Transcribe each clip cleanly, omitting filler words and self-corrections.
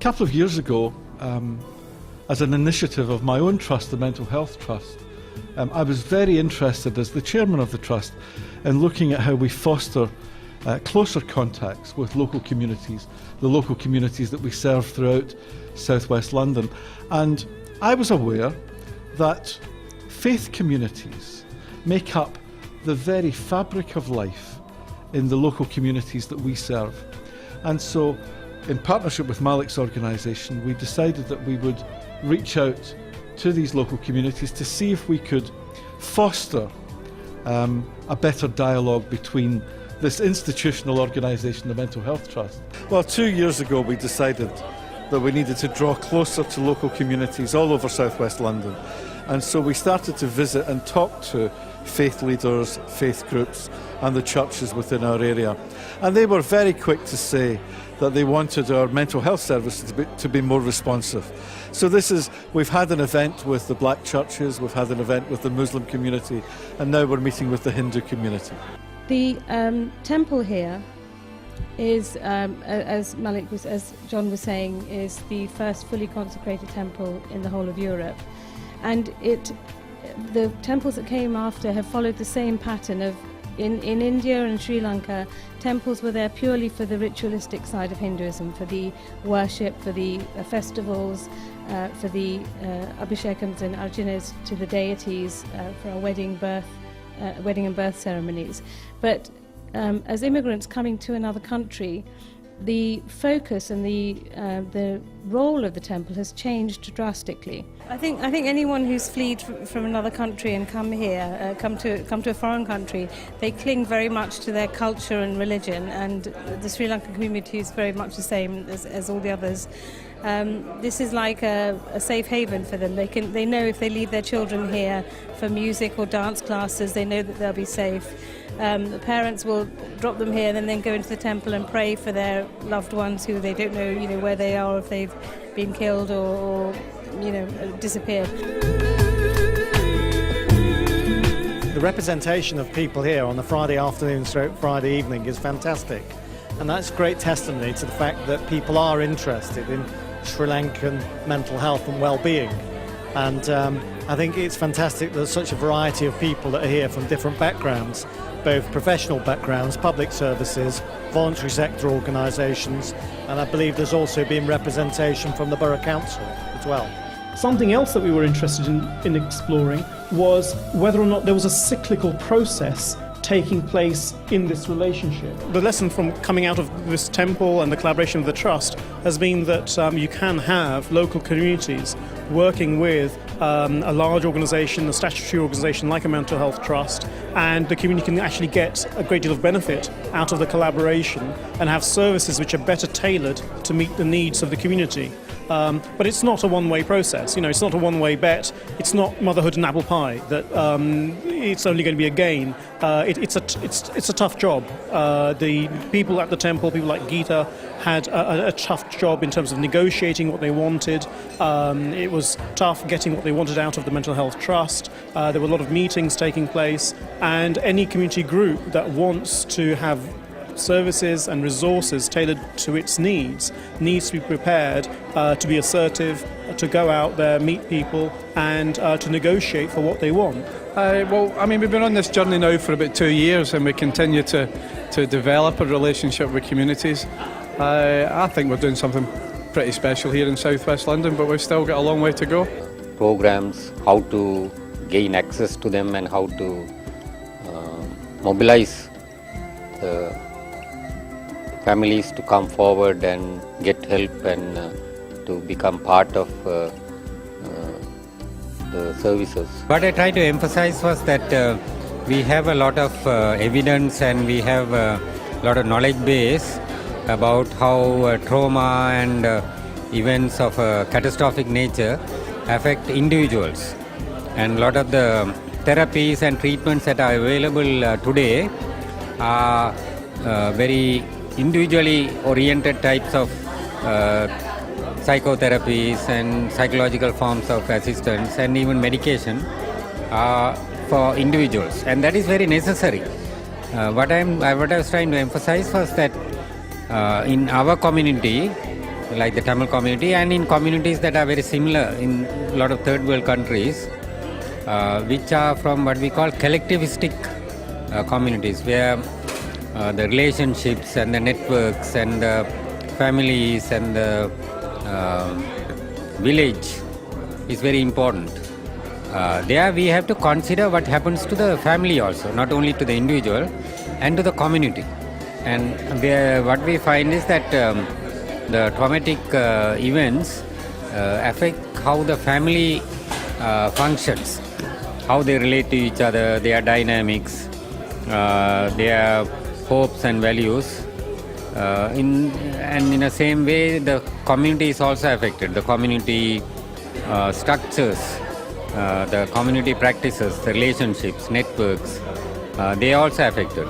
couple of years ago, as an initiative of my own trust, the Mental Health Trust, I was very interested as the chairman of the trust in looking at how we foster closer contacts with local communities, the local communities that we serve throughout South West London. And I was aware that faith communities make up the very fabric of life in the local communities that we serve. And so, in partnership with Malik's organisation, we decided that we would reach out to these local communities to see if we could foster a better dialogue between this institutional organisation, the Mental Health Trust. Well, 2 years ago we decided that we needed to draw closer to local communities all over South West London. And so we started to visit and talk to faith leaders, faith groups and the churches within our area. And they were very quick to say that they wanted our mental health services to be more responsive. So we've had an event with the black churches, we've had an event with the Muslim community, and now we're meeting with the Hindu community. The temple here is, as John was saying, is the first fully consecrated temple in the whole of Europe. And the temples that came after have followed the same pattern of, in India and Sri Lanka, temples were there purely for the ritualistic side of Hinduism, for the worship, for the festivals, for the abhishekams and archanas to the deities, for our wedding and birth ceremonies. But as immigrants coming to another country, the focus and the role of the temple has changed drastically. I think anyone who's fled from another country and come here, come to a foreign country, they cling very much to their culture and religion, and the Sri Lankan community is very much the same as all the others. This is like a safe haven for them. They know if they leave their children here for music or dance classes, they know that they'll be safe. The parents will drop them here and then go into the temple and pray for their loved ones who they don't know, where they are, if they've been killed or disappeared. The representation of people here on the Friday afternoon / Friday evening is fantastic, and that's great testimony to the fact that people are interested in Sri Lankan mental health and well-being. And I think it's fantastic that there's such a variety of people that are here from different backgrounds, both professional backgrounds, public services, voluntary sector organisations, and I believe there's also been representation from the Borough Council as well. Something else that we were interested in exploring was whether or not there was a cyclical process taking place in this relationship. The lesson from coming out of this temple and the collaboration with the Trust has been that you can have local communities working with a large organisation, a statutory organisation like a mental health trust, and the community can actually get a great deal of benefit out of the collaboration and have services which are better tailored to meet the needs of the community. But it's not a one-way process. It's not a one-way bet. It's not motherhood and apple pie that it's only going to be a gain. It's a tough job. The people at the temple, people like Geeta, had a tough job in terms of negotiating what they wanted. It was tough getting what they wanted out of the Mental Health Trust. There were a lot of meetings taking place, and any community group that wants to have services and resources tailored to its needs to be prepared to be assertive, to go out there, meet people, and to negotiate for what they want. We've been on this journey now for about 2 years, and we continue to develop a relationship with communities. I think we're doing something pretty special here in South West London, but we've still got a long way to go. Programs, how to gain access to them and how to mobilize the families to come forward and get help and to become part of the services. What I tried to emphasize was that we have a lot of evidence and we have a lot of knowledge base about how trauma and events of a catastrophic nature affect individuals. And a lot of the therapies and treatments that are available today are very individually oriented types of psychotherapies and psychological forms of assistance and even medication for individuals, and that is very necessary. What I was trying to emphasize was that in our community like the Tamil community, and in communities that are very similar in a lot of third world countries, which are from what we call collectivistic communities, where the relationships and the networks and the families and the village is very important. There we have to consider what happens to the family also, not only to the individual and to the community. And what we find is that the traumatic events affect how the family functions, how they relate to each other, their dynamics, their hopes and values. In the same way, the community is also affected. The community structures, the community practices, the relationships, networks, they are also affected.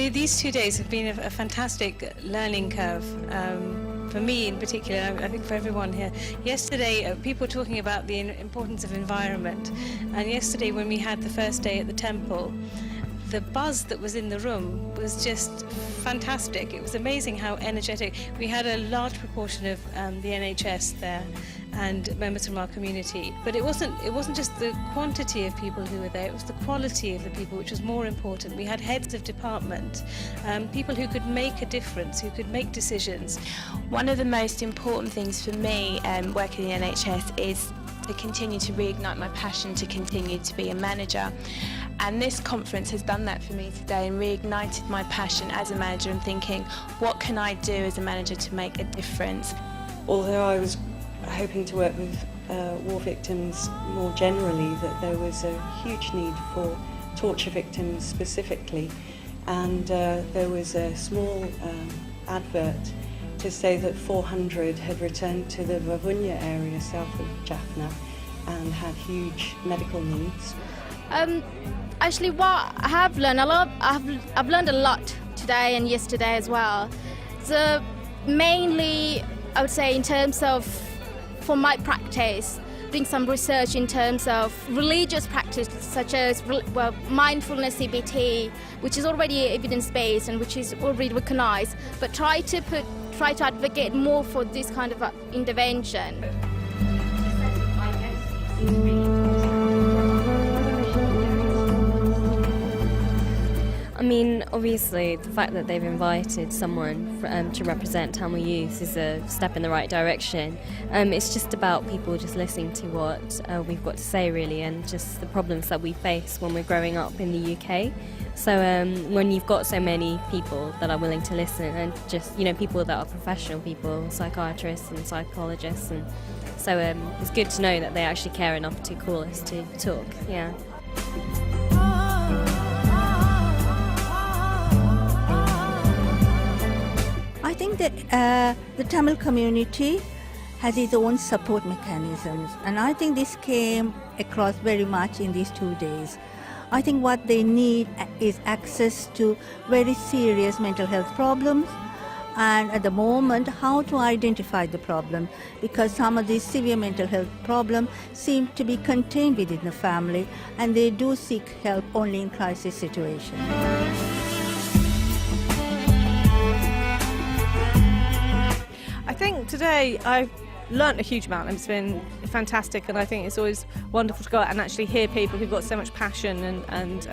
These 2 days have been a fantastic learning curve for me in particular, I think for everyone here. Yesterday, people were talking about the importance of environment, and yesterday when we had the first day at the temple, the buzz that was in the room was just fantastic. It was amazing how energetic. We had a large proportion of the NHS there and members from our community. But it wasn't just the quantity of people who were there, it was the quality of the people, which was more important. We had heads of department, people who could make a difference, who could make decisions. One of the most important things for me working in the NHS is to continue to reignite my passion to continue to be a manager. And this conference has done that for me today and reignited my passion as a manager and thinking, what can I do as a manager to make a difference? Although I was hoping to work with war victims more generally, that there was a huge need for torture victims specifically, and there was a small advert to say that 400 had returned to the Vavunya area south of Jaffna and had huge medical needs. Actually, what I have learned I've learned a lot today and yesterday as well. So mainly, I would say in terms of, for my practice, doing some research in terms of religious practice such as mindfulness CBT, which is already evidence-based and which is already recognized, but try to advocate more for this kind of intervention. I mean, obviously, the fact that they've invited someone to represent Tamil youth is a step in the right direction. It's just about people just listening to what we've got to say, really, and just the problems that we face when we're growing up in the UK. So when you've got so many people that are willing to listen, and just, people that are professional people, psychiatrists and psychologists, and so it's good to know that they actually care enough to call us to talk, yeah. I think that the Tamil community has its own support mechanisms, and I think this came across very much in these 2 days. I think what they need is access to very serious mental health problems, and at the moment how to identify the problem, because some of these severe mental health problems seem to be contained within the family and they do seek help only in crisis situations. I think today I've learnt a huge amount, and it's been fantastic, and I think it's always wonderful to go out and actually hear people who've got so much passion and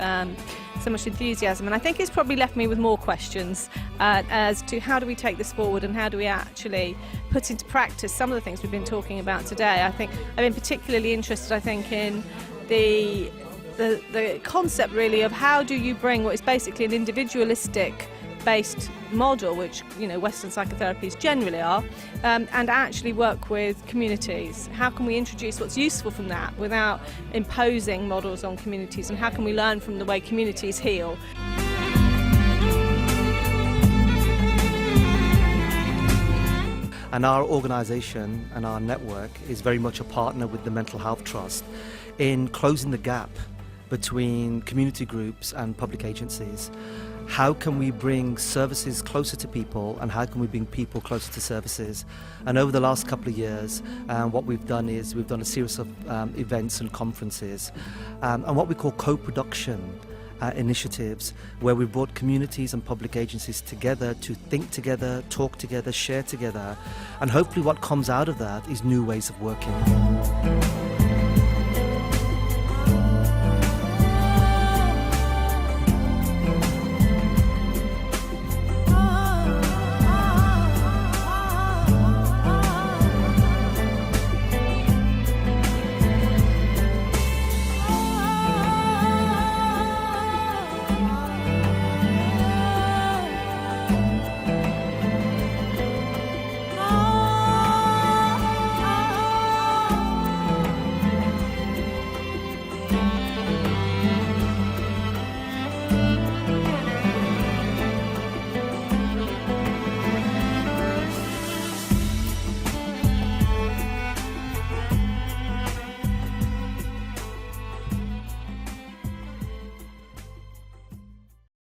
so much enthusiasm, and I think it's probably left me with more questions as to how do we take this forward and how do we actually put into practice some of the things we've been talking about today. I think I've been particularly interested, in the concept really of how do you bring what is basically an individualistic based model, which Western psychotherapies generally are, and actually work with communities. How can we introduce what's useful from that without imposing models on communities, and how can we learn from the way communities heal? And our organisation and our network is very much a partner with the Mental Health Trust in closing the gap between community groups and public agencies. How can we bring services closer to people, and how can we bring people closer to services? And over the last couple of years, what we've done is we've done a series of events and conferences and what we call co-production initiatives, where we brought communities and public agencies together to think together, talk together, share together, and hopefully what comes out of that is new ways of working.